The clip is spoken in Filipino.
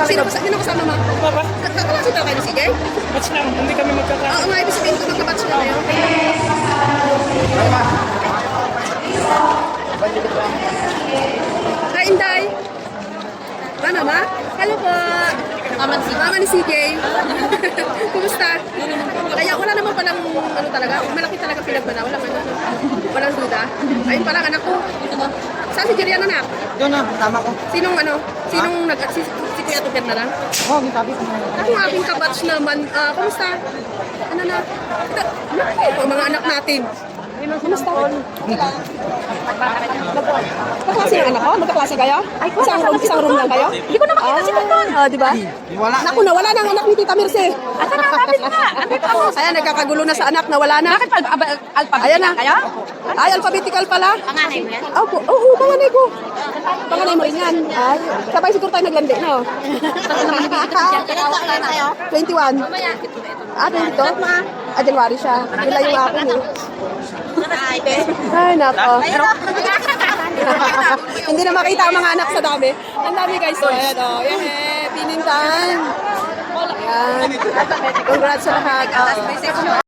Sino kasama mo? Papa, Kaklase daw kayo ni CJ? batch lang. Hindi kami magkaka... Oo nga, ibig sabihin ko magkabatch na kayo. Hi, Inday. Ano ma? Hello po. Mama ni CJ. Kumusta? Kaya wala naman palang ano talaga, malaki talaga pinagbana, walang duda. Ayun pala anak ko. Saan si Jerian anak? Doon na, tama ko. Sinong si Kuya Tuber na lang? Oo, may sabi ko na. Ako ang aking kabatch naman, kumusta? Ano na? Ang mga anak natin. Kumusta? Magkaklase ng anak ko? Magkaklase kayo? Isang room lang kayo? Hindi ko na makita si Tonton. Di ba? Wala. Naku, nawala na ang anak ni Tita Mirce. Asan na namin na? Andito ako. Ayan, nagkakagulo na sa anak, nawala na. Bakit alphabetical Ayan na. kayo? Ay, alphabetical pala. Panganay mo yan? Opo, panganay ko. Panganay mo rin yan. Ay, sabay siguro tayo naglandi, no? 21. Ah, 22? Ah, January siya. Wala yung akin eh. Ay, nako. Hindi na makita ang mga anak sa dami. Ang dami guys. So, ayan o. Pinintan. Ayan. Congrats sa lahat.